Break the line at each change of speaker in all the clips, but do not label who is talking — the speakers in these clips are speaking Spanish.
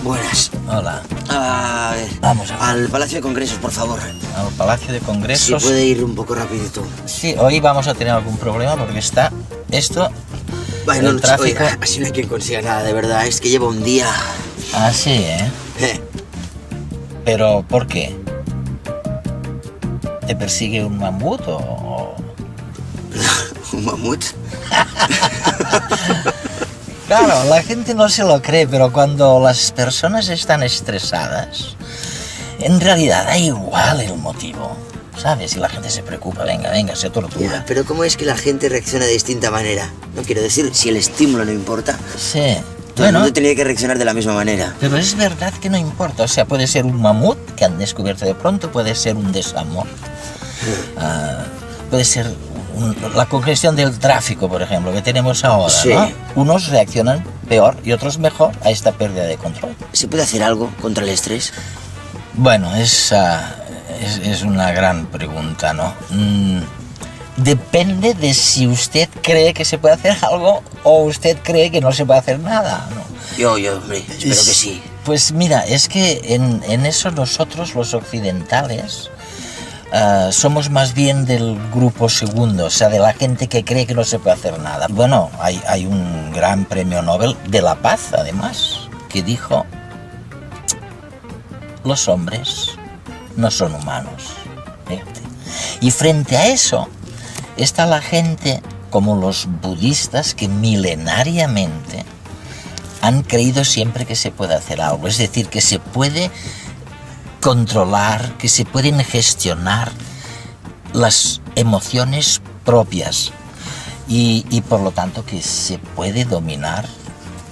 Buenas.
Hola.
A ver,
Vamos a ver.
al Palacio de Congresos, por favor.
Al Palacio de Congresos.
Si puede ir un poco rapidito.
Sí, hoy vamos a tener algún problema porque está esto...
Bueno,
el tráfico...
oiga, así no hay quien consiga nada, de verdad. Es que llevo un día...
Ah, sí, ¿eh? Pero, ¿por qué? ¿Te persigue un mamut o...?
¿Un mamut?
Claro, la gente no se lo cree, pero cuando las personas están estresadas, en realidad da igual el motivo, ¿sabes? Si la gente se preocupa, venga, se tortura.
Ya, pero ¿cómo es que la gente reacciona de distinta manera? No quiero decir, si el estímulo no importa.
Sí.
Todo el mundo tenía que reaccionar de la misma manera.
Pero es verdad que no importa. O sea, puede ser un mamut que han descubierto de pronto, puede ser un desamor. Puede ser la congestión del tráfico, por ejemplo, que tenemos ahora,
sí.
¿no? Unos reaccionan peor y otros mejor a esta pérdida de control.
¿Se puede hacer algo contra el estrés?
Bueno, es una gran pregunta, ¿no? Depende de si usted cree que se puede hacer algo o usted cree que no se puede hacer nada, ¿no?
Yo, hombre, espero que sí.
Pues mira, es que en eso nosotros, los occidentales, somos más bien del grupo segundo, o sea, de la gente que cree que no se puede hacer nada. Bueno, hay un gran premio Nobel de la paz, además, que dijo: los hombres no son humanos. Fíjate. Y frente a eso está la gente como los budistas que milenariamente han creído siempre que se puede hacer algo, es decir, que se puede controlar, que se pueden gestionar las emociones propias y por lo tanto que se puede dominar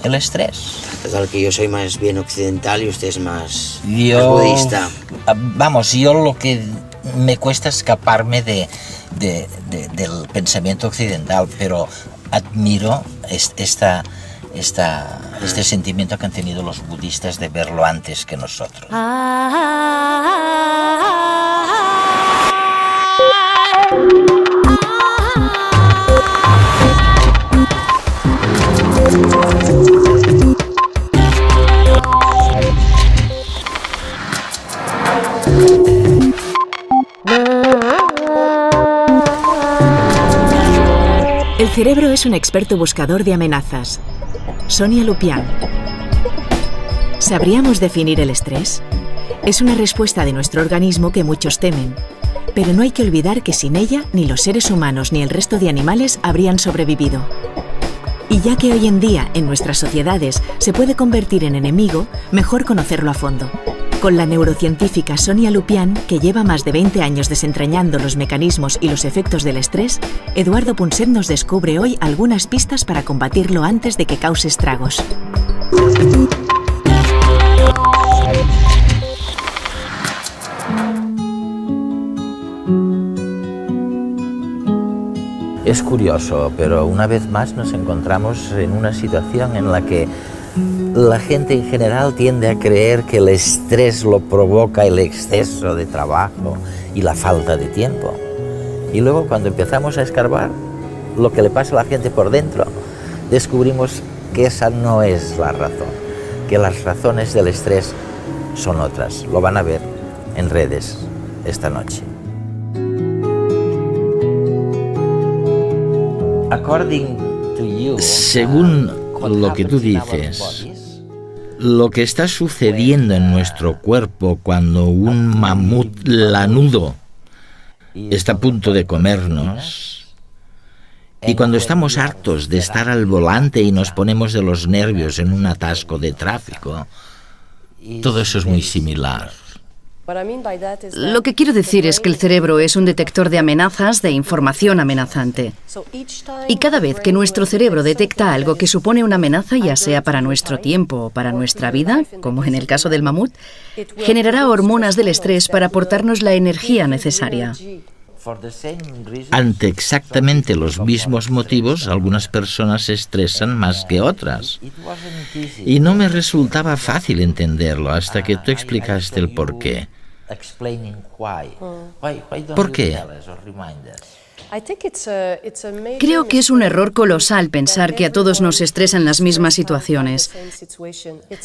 el estrés.
Total, que yo soy más bien occidental y usted es más budista.
Vamos, yo lo que me cuesta escaparme del pensamiento occidental, pero admiro este sentimiento que han tenido los budistas de verlo antes que nosotros.
El cerebro es un experto buscador de amenazas. Sonia Lupián. ¿Sabríamos definir el estrés? Es una respuesta de nuestro organismo que muchos temen. Pero no hay que olvidar que sin ella, ni los seres humanos ni el resto de animales habrían sobrevivido. Y ya que hoy en día, en nuestras sociedades, se puede convertir en enemigo, mejor conocerlo a fondo. Con la neurocientífica Sonia Lupián, que lleva más de 20 años desentrañando los mecanismos y los efectos del estrés, Eduardo Punset nos descubre hoy algunas pistas para combatirlo antes de que cause estragos.
Es curioso, pero una vez más nos encontramos en una situación en la que la gente en general tiende a creer que el estrés lo provoca el exceso de trabajo y la falta de tiempo. Y luego, cuando empezamos a escarbar lo que le pasa a la gente por dentro, descubrimos que esa no es la razón, que las razones del estrés son otras. Lo van a ver en redes esta noche. Según lo que tú dices, lo que está sucediendo en nuestro cuerpo cuando un mamut lanudo está a punto de comernos, y cuando estamos hartos de estar al volante y nos ponemos de los nervios en un atasco de tráfico, todo eso es muy similar.
Lo que quiero decir es que el cerebro es un detector de amenazas, de información amenazante. Y cada vez que nuestro cerebro detecta algo que supone una amenaza, ya sea para nuestro tiempo o para nuestra vida, como en el caso del mamut, generará hormonas del estrés para aportarnos la energía necesaria.
Ante exactamente los mismos motivos, algunas personas se estresan más que otras. Y no me resultaba fácil entenderlo hasta que tú explicaste el porqué. ¿Por qué?
Creo que es un error colosal pensar que a todos nos estresan las mismas situaciones.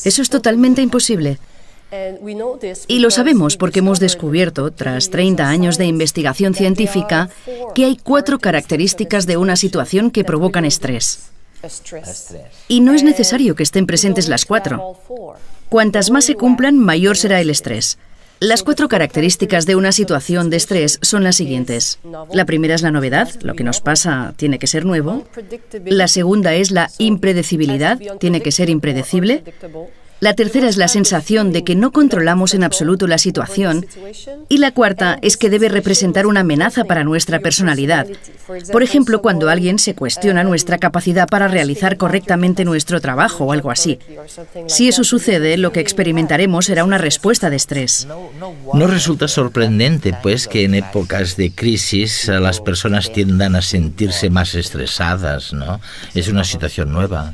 Eso es totalmente imposible. Y lo sabemos porque hemos descubierto, tras 30 años de investigación científica, que hay 4 características de una situación que provocan estrés. Y no es necesario que estén presentes las 4. Cuantas más se cumplan, mayor será el estrés. Las 4 características de una situación de estrés son las siguientes. La primera es la novedad, lo que nos pasa tiene que ser nuevo. La segunda es la impredecibilidad, tiene que ser impredecible. La tercera es la sensación de que no controlamos en absoluto la situación. Y la cuarta es que debe representar una amenaza para nuestra personalidad. Por ejemplo, cuando alguien se cuestiona nuestra capacidad para realizar correctamente nuestro trabajo o algo así. Si eso sucede, lo que experimentaremos será una respuesta de estrés.
No resulta sorprendente, pues, que en épocas de crisis las personas tiendan a sentirse más estresadas, ¿no? Es una situación nueva.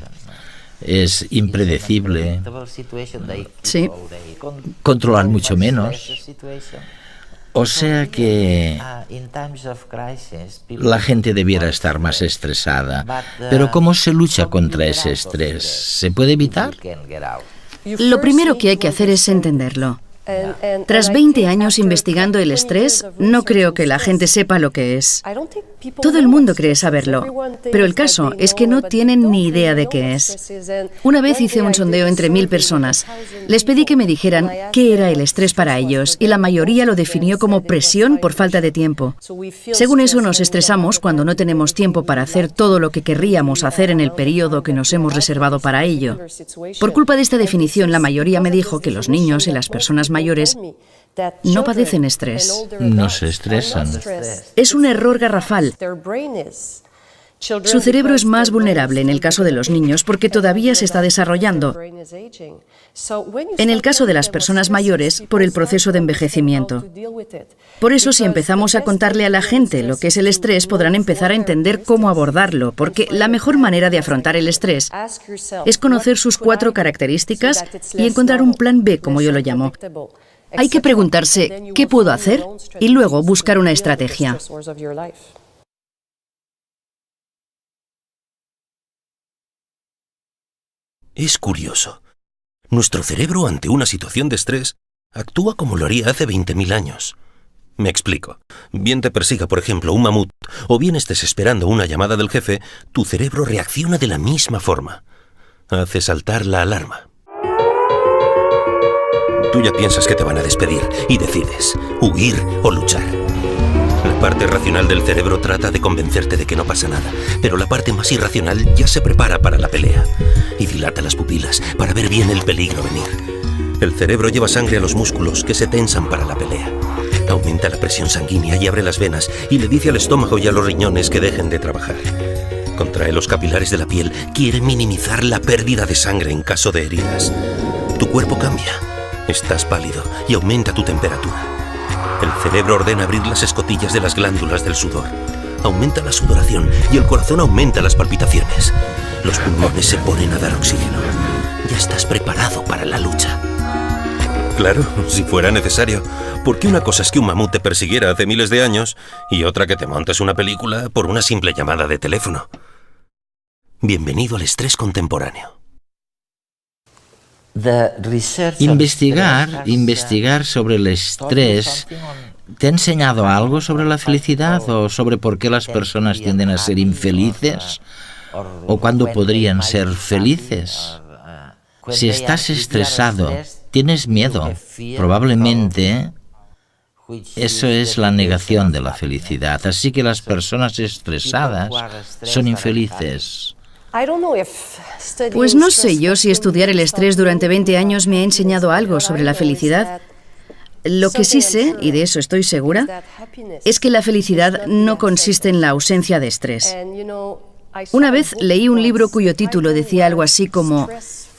Es impredecible.
Sí.
Controlar mucho menos. O sea que la gente debiera estar más estresada. Pero ¿cómo se lucha contra ese estrés? ¿Se puede evitar?
Lo primero que hay que hacer es entenderlo. Tras 20 años investigando el estrés, no creo que la gente sepa lo que es. Todo el mundo cree saberlo, pero el caso es que no tienen ni idea de qué es. Una vez hice un sondeo entre 1000 personas. Les pedí que me dijeran qué era el estrés para ellos y la mayoría lo definió como presión por falta de tiempo. Según eso, nos estresamos cuando no tenemos tiempo para hacer todo lo que querríamos hacer en el periodo que nos hemos reservado para ello. Por culpa de esta definición, la mayoría me dijo que los niños y las personas mayores no padecen estrés.
No se estresan.
Es un error garrafal. Su cerebro es más vulnerable en el caso de los niños porque todavía se está desarrollando. En el caso de las personas mayores, por el proceso de envejecimiento. Por eso, si empezamos a contarle a la gente lo que es el estrés, podrán empezar a entender cómo abordarlo, porque la mejor manera de afrontar el estrés es conocer sus 4 características y encontrar un plan B, como yo lo llamo. Hay que preguntarse, ¿qué puedo hacer? Y luego buscar una estrategia.
Es curioso. Nuestro cerebro ante una situación de estrés actúa como lo haría hace 20.000 años. Me explico. Bien te persiga, por ejemplo, un mamut, o bien estés esperando una llamada del jefe, tu cerebro reacciona de la misma forma. Hace saltar la alarma. Tú ya piensas que te van a despedir y decides huir o luchar. La parte racional del cerebro trata de convencerte de que no pasa nada, pero la parte más irracional ya se prepara para la pelea y dilata las pupilas para ver bien el peligro venir. El cerebro lleva sangre a los músculos que se tensan para la pelea. Aumenta la presión sanguínea y abre las venas y le dice al estómago y a los riñones que dejen de trabajar. Contrae los capilares de la piel, quiere minimizar la pérdida de sangre en caso de heridas. Tu cuerpo cambia, estás pálido y aumenta tu temperatura. El cerebro ordena abrir las escotillas de las glándulas del sudor. Aumenta la sudoración y el corazón aumenta las palpitaciones. Los pulmones se ponen a dar oxígeno. Ya estás preparado para la lucha. Claro, si fuera necesario. Porque una cosa es que un mamut te persiguiera hace miles de años y otra que te montes una película por una simple llamada de teléfono. Bienvenido al estrés contemporáneo.
Investigar sobre el estrés, ¿te ha enseñado algo sobre la felicidad o sobre por qué las personas tienden a ser infelices o cuándo podrían ser felices? Si estás estresado, tienes miedo, probablemente eso es la negación de la felicidad. Así que las personas estresadas son infelices.
Pues no sé yo si estudiar el estrés durante 20 años me ha enseñado algo sobre la felicidad. Lo que sí sé, y de eso estoy segura, es que la felicidad no consiste en la ausencia de estrés. Una vez leí un libro cuyo título decía algo así como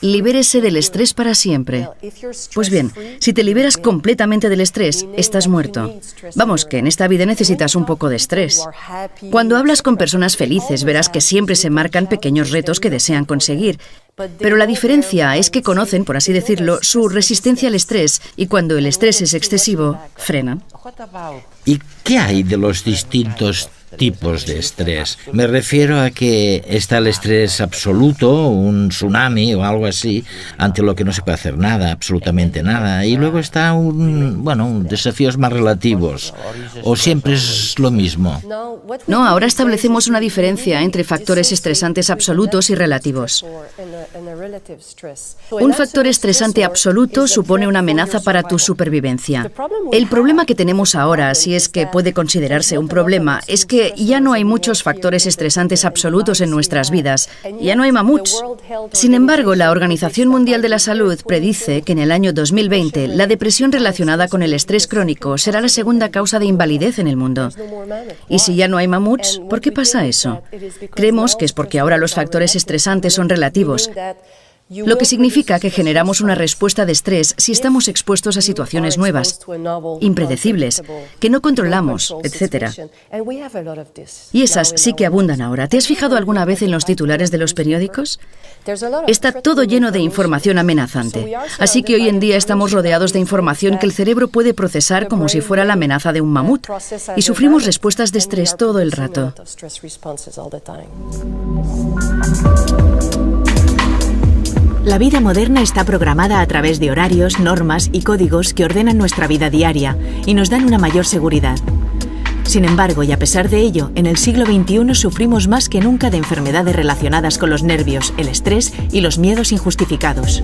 libérese del estrés para siempre. Pues bien, si te liberas completamente del estrés, estás muerto. Vamos, que en esta vida necesitas un poco de estrés. Cuando hablas con personas felices, verás que siempre se marcan pequeños retos que desean conseguir. Pero la diferencia es que conocen, por así decirlo, su resistencia al estrés, y cuando el estrés es excesivo, frenan.
¿Y qué hay de los distintos tipos de estrés? Me refiero a que está el estrés absoluto, un tsunami o algo así, ante lo que no se puede hacer nada, absolutamente nada. Y luego está desafíos más relativos. ¿O siempre es lo mismo?
No, ahora establecemos una diferencia entre factores estresantes absolutos y relativos. Un factor estresante absoluto supone una amenaza para tu supervivencia. El problema que tenemos ahora, si es que puede considerarse un problema, es que ya no hay muchos factores estresantes absolutos en nuestras vidas. Ya no hay mamuts. Sin embargo, la Organización Mundial de la Salud predice que en el año 2020 la depresión relacionada con el estrés crónico será la segunda causa de invalidez en el mundo. Y si ya no hay mamuts, ¿por qué pasa eso? Creemos que es porque ahora los factores estresantes son relativos, lo que significa que generamos una respuesta de estrés si estamos expuestos a situaciones nuevas, impredecibles, que no controlamos, etc. Y esas sí que abundan ahora. ¿Te has fijado alguna vez en los titulares de los periódicos? Está todo lleno de información amenazante. Así que hoy en día estamos rodeados de información que el cerebro puede procesar como si fuera la amenaza de un mamut, y sufrimos respuestas de estrés todo el rato.
La vida moderna está programada a través de horarios, normas y códigos que ordenan nuestra vida diaria y nos dan una mayor seguridad. Sin embargo, y a pesar de ello, en el siglo XXI sufrimos más que nunca de enfermedades relacionadas con los nervios, el estrés y los miedos injustificados.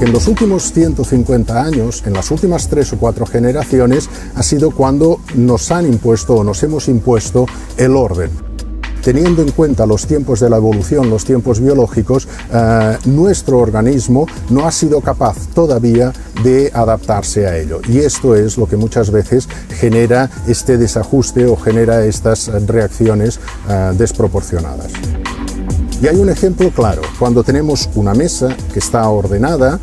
En los últimos 150 años, en las últimas 3 o 4 generaciones, ha sido cuando nos han impuesto o nos hemos impuesto el orden. Teniendo en cuenta los tiempos de la evolución, los tiempos biológicos, nuestro organismo no ha sido capaz todavía de adaptarse a ello. Y esto es lo que muchas veces genera este desajuste o genera estas reacciones desproporcionadas. Y hay un ejemplo claro, cuando tenemos una mesa que está ordenada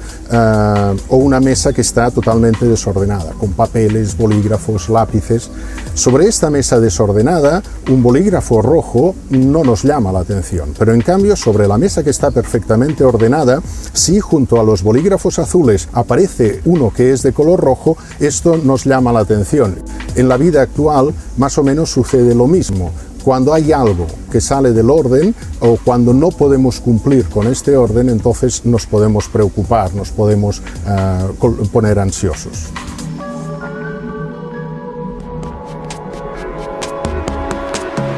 o una mesa que está totalmente desordenada, con papeles, bolígrafos, lápices. Sobre esta mesa desordenada, un bolígrafo rojo no nos llama la atención, pero en cambio sobre la mesa que está perfectamente ordenada, si junto a los bolígrafos azules aparece uno que es de color rojo, esto nos llama la atención. En la vida actual más o menos sucede lo mismo. Cuando hay algo que sale del orden o cuando no podemos cumplir con este orden, entonces nos podemos preocupar, nos podemos poner ansiosos.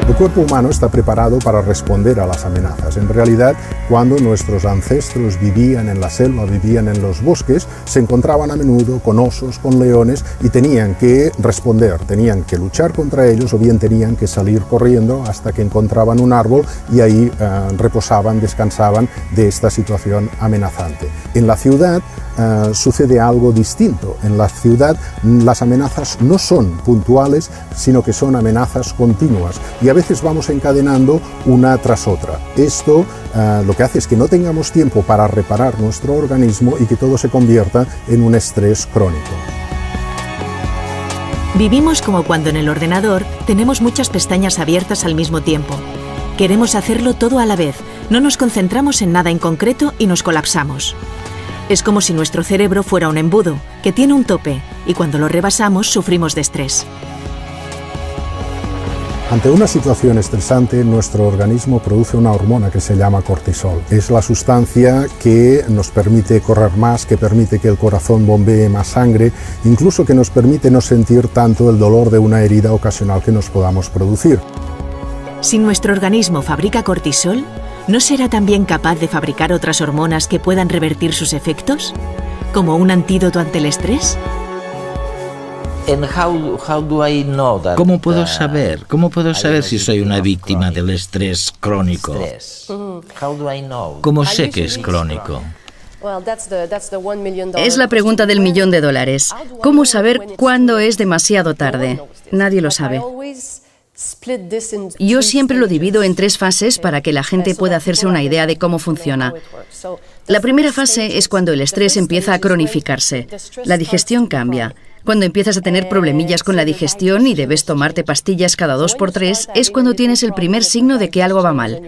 El cuerpo humano está preparado para responder a las amenazas. En realidad, cuando nuestros ancestros vivían en la selva, vivían en los bosques, se encontraban a menudo con osos, con leones y tenían que responder, tenían que luchar contra ellos o bien tenían que salir corriendo hasta que encontraban un árbol y ahí reposaban, descansaban de esta situación amenazante. En la ciudad sucede algo distinto. En la ciudad las amenazas no son puntuales, sino que son amenazas continuas y a veces vamos encadenando una tras otra. Esto lo que hace es que no tengamos tiempo para reparar nuestro organismo y que todo se convierta en un estrés crónico.
Vivimos como cuando en el ordenador tenemos muchas pestañas abiertas al mismo tiempo. Queremos hacerlo todo a la vez, no nos concentramos en nada en concreto y nos colapsamos. Es como si nuestro cerebro fuera un embudo, que tiene un tope, y cuando lo rebasamos sufrimos de estrés.
Ante una situación estresante, nuestro organismo produce una hormona que se llama cortisol. Es la sustancia que nos permite correr más, que permite que el corazón bombee más sangre, incluso que nos permite no sentir tanto el dolor de una herida ocasional que nos podamos producir.
Si nuestro organismo fabrica cortisol, ¿no será también capaz de fabricar otras hormonas que puedan revertir sus efectos? ¿Como un antídoto ante el estrés?
¿Cómo puedo saber? ¿Cómo puedo saber si soy una víctima del estrés crónico? ¿Cómo sé que es crónico?
Es la pregunta del $1 millón. ¿Cómo saber cuándo es demasiado tarde? Nadie lo sabe. Yo siempre lo divido en 3 fases para que la gente pueda hacerse una idea de cómo funciona. La primera fase es cuando el estrés empieza a cronificarse. La digestión cambia. Cuando empiezas a tener problemillas con la digestión y debes tomarte pastillas cada 2 por 3, es cuando tienes el primer signo de que algo va mal.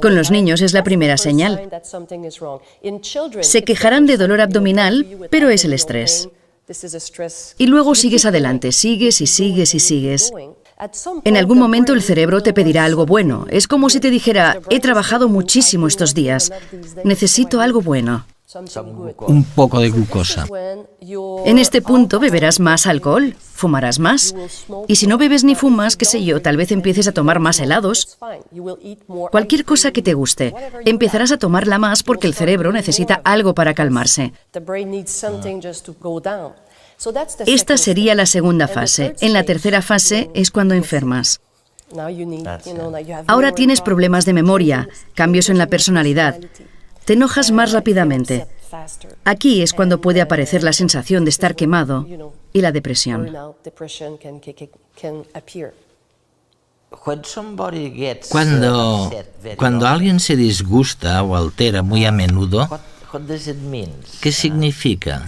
Con los niños es la primera señal. Se quejarán de dolor abdominal, pero es el estrés. Y luego sigues adelante, sigues y sigues y sigues. En algún momento el cerebro te pedirá algo bueno. Es como si te dijera, he trabajado muchísimo estos días, necesito algo bueno.
Un poco de glucosa.
En este punto beberás más alcohol, fumarás más. Y si no bebes ni fumas, qué sé yo, tal vez empieces a tomar más helados. Cualquier cosa que te guste, empezarás a tomarla más porque el cerebro necesita algo para calmarse. Esta sería la segunda fase. En la tercera fase es cuando enfermas. Ahora tienes problemas de memoria, cambios en la personalidad. Te enojas más rápidamente. Aquí es cuando puede aparecer la sensación de estar quemado y la depresión.
Cuando alguien se disgusta o altera muy a menudo, ¿qué significa?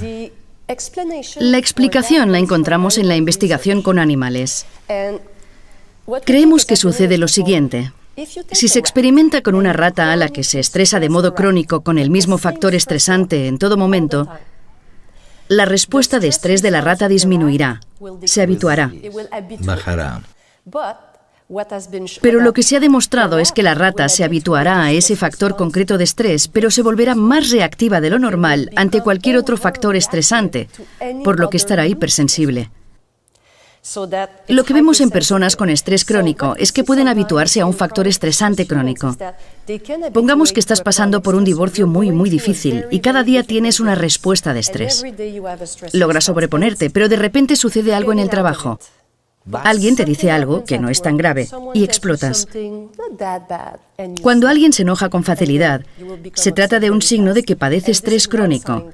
La explicación la encontramos en la investigación con animales. Creemos que sucede lo siguiente. Si se experimenta con una rata a la que se estresa de modo crónico con el mismo factor estresante en todo momento, la respuesta de estrés de la rata disminuirá, se habituará.
Bajará.
Pero lo que se ha demostrado es que la rata se habituará a ese factor concreto de estrés, pero se volverá más reactiva de lo normal ante cualquier otro factor estresante, por lo que estará hipersensible. Lo que vemos en personas con estrés crónico es que pueden habituarse a un factor estresante crónico. Pongamos que estás pasando por un divorcio muy difícil y cada día tienes una respuesta de estrés. Logras sobreponerte, pero de repente sucede algo en el trabajo. Alguien te dice algo que no es tan grave y explotas. Cuando alguien se enoja con facilidad, se trata de un signo de que padece estrés crónico,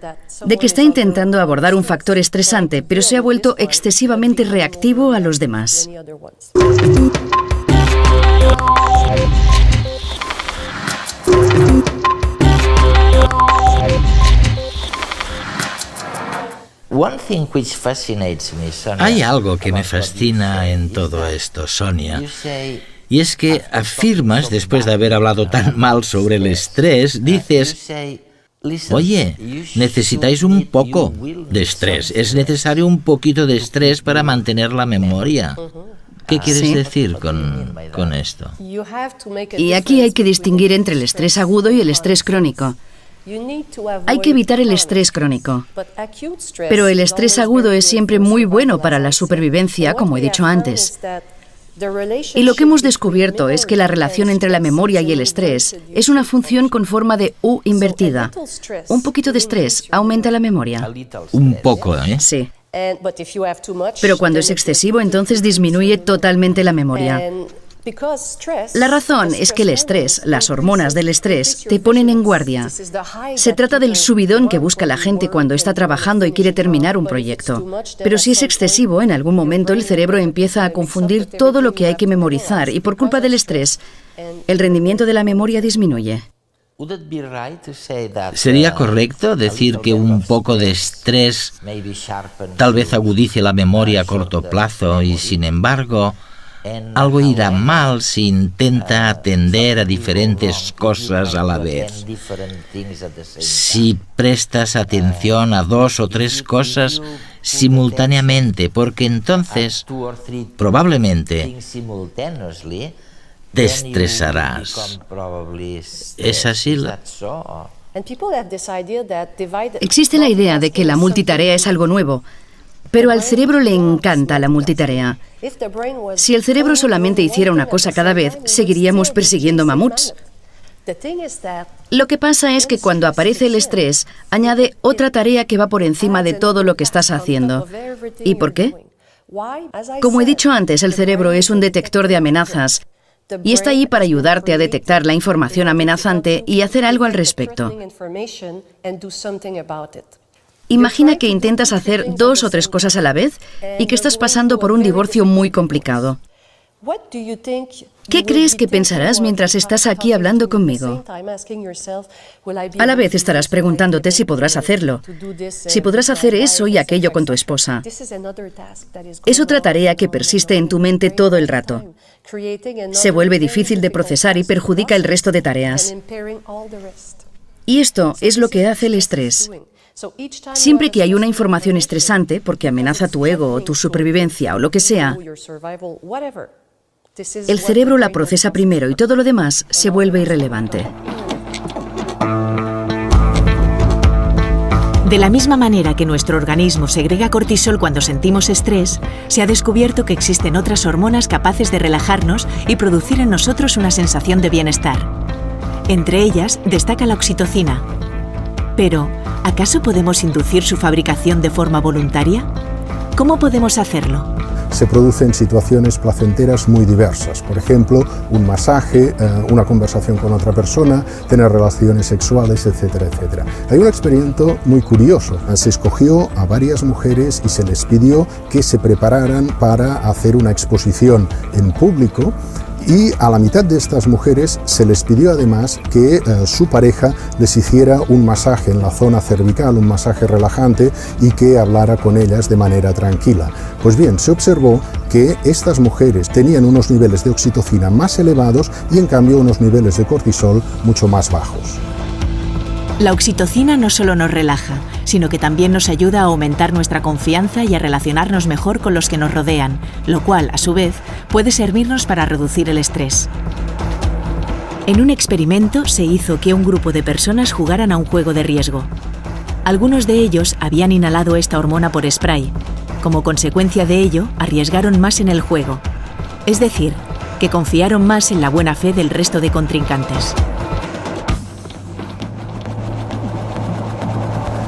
de que está intentando abordar un factor estresante, pero se ha vuelto excesivamente reactivo a los demás.
Hay algo que me fascina en todo esto, Sonia, y es que afirmas, después de haber hablado tan mal sobre el estrés, dices, oye, necesitáis un poco de estrés, es necesario un poquito de estrés para mantener la memoria. ¿Qué quieres decir con esto?
Y aquí hay que distinguir entre el estrés agudo y el estrés crónico. Hay que evitar el estrés crónico, pero el estrés agudo es siempre muy bueno para la supervivencia, como he dicho antes. Y lo que hemos descubierto es que la relación entre la memoria y el estrés es una función con forma de U invertida. Un poquito de estrés aumenta la memoria.
Un poco, ¿eh?
Sí. Pero cuando es excesivo, entonces disminuye totalmente la memoria. La razón es que el estrés, las hormonas del estrés, te ponen en guardia. Se trata del subidón que busca la gente cuando está trabajando y quiere terminar un proyecto. Pero si es excesivo, en algún momento el cerebro empieza a confundir todo lo que hay que memorizar y por culpa del estrés, el rendimiento de la memoria disminuye.
¿Sería correcto decir que un poco de estrés tal vez agudice la memoria a corto plazo y, sin embargo, algo irá mal si intenta atender a diferentes cosas a la vez? Si prestas atención a 2 o 3 cosas simultáneamente, porque entonces probablemente te estresarás. ¿Es así?
Existe la idea de que la multitarea es algo nuevo, pero al cerebro le encanta la multitarea. Si el cerebro solamente hiciera una cosa cada vez, seguiríamos persiguiendo mamuts. Lo que pasa es que cuando aparece el estrés, añade otra tarea que va por encima de todo lo que estás haciendo. ¿Y por qué? Como he dicho antes, el cerebro es un detector de amenazas y está ahí para ayudarte a detectar la información amenazante y hacer algo al respecto. Imagina que intentas hacer 2 o 3 cosas a la vez y que estás pasando por un divorcio muy complicado. ¿Qué crees que pensarás mientras estás aquí hablando conmigo? A la vez estarás preguntándote si podrás hacerlo, si podrás hacer eso y aquello con tu esposa. Es otra tarea que persiste en tu mente todo el rato. Se vuelve difícil de procesar y perjudica el resto de tareas. Y esto es lo que hace el estrés. Siempre que hay una información estresante, porque amenaza tu ego o tu supervivencia o lo que sea, el cerebro la procesa primero y todo lo demás se vuelve irrelevante.
De la misma manera que nuestro organismo segrega cortisol cuando sentimos estrés, se ha descubierto que existen otras hormonas capaces de relajarnos y producir en nosotros una sensación de bienestar. Entre ellas destaca la oxitocina. Pero, ¿acaso podemos inducir su fabricación de forma voluntaria? ¿Cómo podemos hacerlo?
Se producen situaciones placenteras muy diversas. Por ejemplo, un masaje, una conversación con otra persona, tener relaciones sexuales, etcétera, etcétera. Hay un experimento muy curioso. Se escogió a varias mujeres y se les pidió que se prepararan para hacer una exposición en público. Y a la mitad de estas mujeres se les pidió además que su pareja les hiciera un masaje en la zona cervical, un masaje relajante, y que hablara con ellas de manera tranquila. Pues bien, se observó que estas mujeres tenían unos niveles de oxitocina más elevados y en cambio unos niveles de cortisol mucho más bajos.
La oxitocina no solo nos relaja, sino que también nos ayuda a aumentar nuestra confianza y a relacionarnos mejor con los que nos rodean, lo cual, a su vez, puede servirnos para reducir el estrés. En un experimento se hizo que un grupo de personas jugaran a un juego de riesgo. Algunos de ellos habían inhalado esta hormona por spray. Como consecuencia de ello, arriesgaron más en el juego. Es decir, que confiaron más en la buena fe del resto de contrincantes.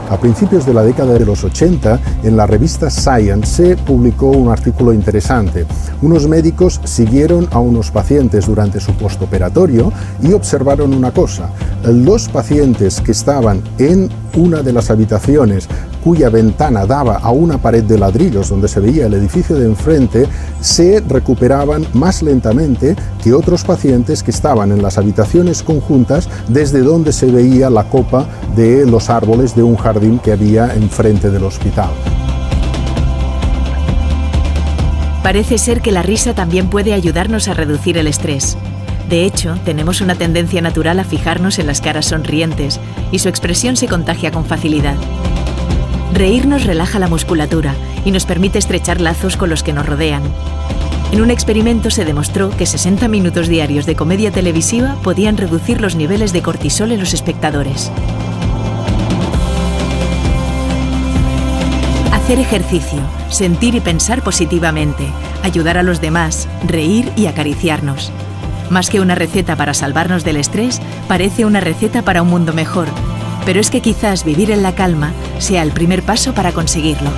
A principios de la década de los 80, en la revista Science se publicó un artículo interesante. Unos médicos siguieron a unos pacientes durante su postoperatorio y observaron una cosa. Los pacientes que estaban en una de las habitaciones cuya ventana daba a una pared de ladrillos donde se veía el edificio de enfrente, se recuperaban más lentamente que otros pacientes que estaban en las habitaciones conjuntas desde donde se veía la copa de los árboles de un jardín que había enfrente del hospital.
Parece ser que la risa también puede ayudarnos a reducir el estrés. De hecho, tenemos una tendencia natural a fijarnos en las caras sonrientes y su expresión se contagia con facilidad. Reírnos relaja la musculatura y nos permite estrechar lazos con los que nos rodean. En un experimento se demostró que 60 minutos diarios de comedia televisiva podían reducir los niveles de cortisol en los espectadores. Hacer ejercicio, sentir y pensar positivamente, ayudar a los demás, reír y acariciarnos. Más que una receta para salvarnos del estrés, parece una receta para un mundo mejor. Pero es que quizás vivir en la calma sea el primer paso para conseguirlo.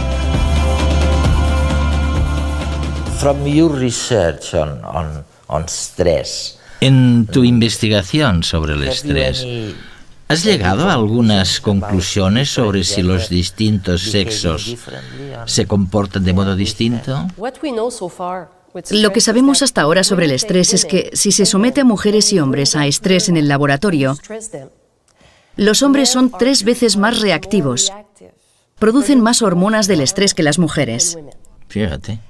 From your research on stress,
en tu investigación sobre el estrés, ¿has llegado a algunas conclusiones sobre si los distintos sexos se comportan de modo distinto?
Lo que sabemos hasta ahora sobre el estrés es que si se somete a mujeres y hombres a estrés en el laboratorio, los hombres son 3 veces más reactivos. Producen más hormonas del estrés que las mujeres.
Fíjate.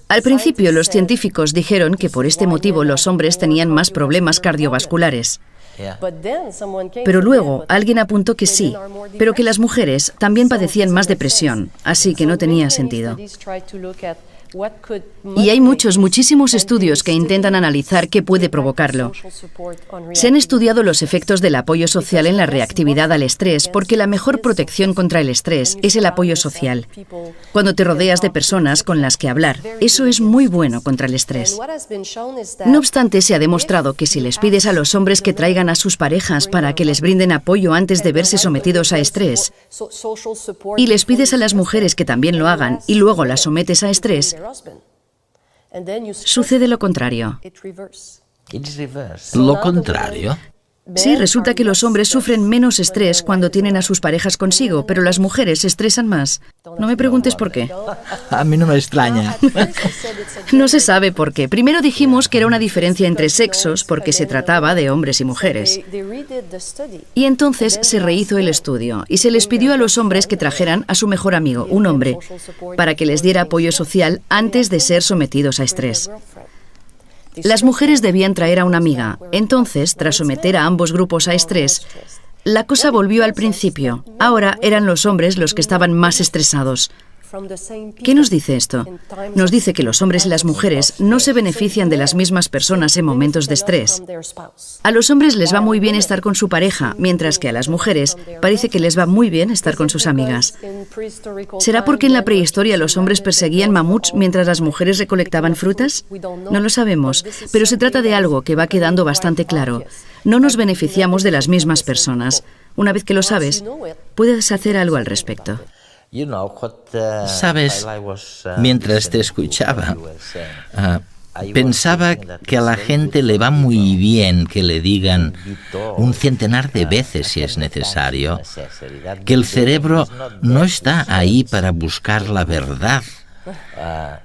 Al principio, los científicos dijeron que por este motivo los hombres tenían más problemas cardiovasculares. Pero luego alguien apuntó que sí, pero que las mujeres también padecían más depresión, así que no tenía sentido. Y hay muchísimos estudios que intentan analizar qué puede provocarlo. Se han estudiado los efectos del apoyo social en la reactividad al estrés, porque la mejor protección contra el estrés es el apoyo social. Cuando te rodeas de personas con las que hablar, eso es muy bueno contra el estrés. No obstante, se ha demostrado que si les pides a los hombres que traigan a sus parejas para que les brinden apoyo antes de verse sometidos a estrés, y les pides a las mujeres que también lo hagan y luego las sometes a estrés, sucede lo contrario.
¿Lo contrario?
Sí, resulta que los hombres sufren menos estrés cuando tienen a sus parejas consigo, pero las mujeres se estresan más. No me preguntes por qué.
A mí no me extraña.
No se sabe por qué. Primero dijimos que era una diferencia entre sexos porque se trataba de hombres y mujeres. Y entonces se rehizo el estudio y se les pidió a los hombres que trajeran a su mejor amigo, un hombre, para que les diera apoyo social antes de ser sometidos a estrés. Las mujeres debían traer a una amiga. Entonces, tras someter a ambos grupos a estrés, la cosa volvió al principio. Ahora eran los hombres los que estaban más estresados. ¿Qué nos dice esto? Nos dice que los hombres y las mujeres no se benefician de las mismas personas en momentos de estrés. A los hombres les va muy bien estar con su pareja, mientras que a las mujeres parece que les va muy bien estar con sus amigas. ¿Será porque en la prehistoria los hombres perseguían mamuts mientras las mujeres recolectaban frutas? No lo sabemos, pero se trata de algo que va quedando bastante claro. No nos beneficiamos de las mismas personas. Una vez que lo sabes, puedes hacer algo al respecto.
Sabes, mientras te escuchaba, pensaba que a la gente le va muy bien que le digan un centenar de veces si es necesario, que el cerebro no está ahí para buscar la verdad,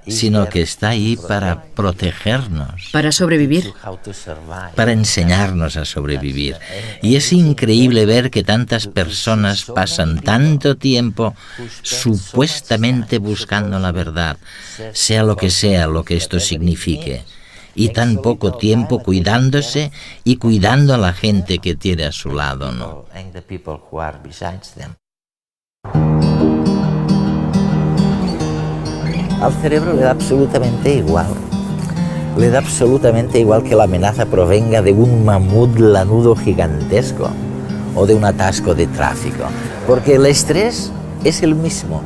sino que está ahí para protegernos.
Para sobrevivir.
Para enseñarnos a sobrevivir. Y es increíble ver que tantas personas pasan tanto tiempo supuestamente buscando la verdad, sea lo que esto signifique, y tan poco tiempo cuidándose y cuidando a la gente que tiene a su lado, ¿no?
Al cerebro le da absolutamente igual. Le da absolutamente igual que la amenaza provenga de un mamut lanudo gigantesco o de un atasco de tráfico, porque el estrés es el mismo.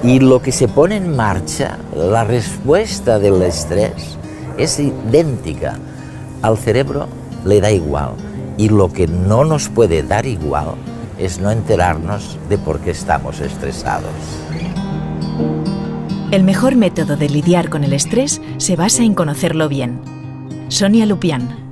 Y lo que se pone en marcha, la respuesta del estrés, es idéntica. Al cerebro le da igual. Y lo que no nos puede dar igual es no enterarnos de por qué estamos estresados.
El mejor método de lidiar con el estrés se basa en conocerlo bien. Sonia Lupián.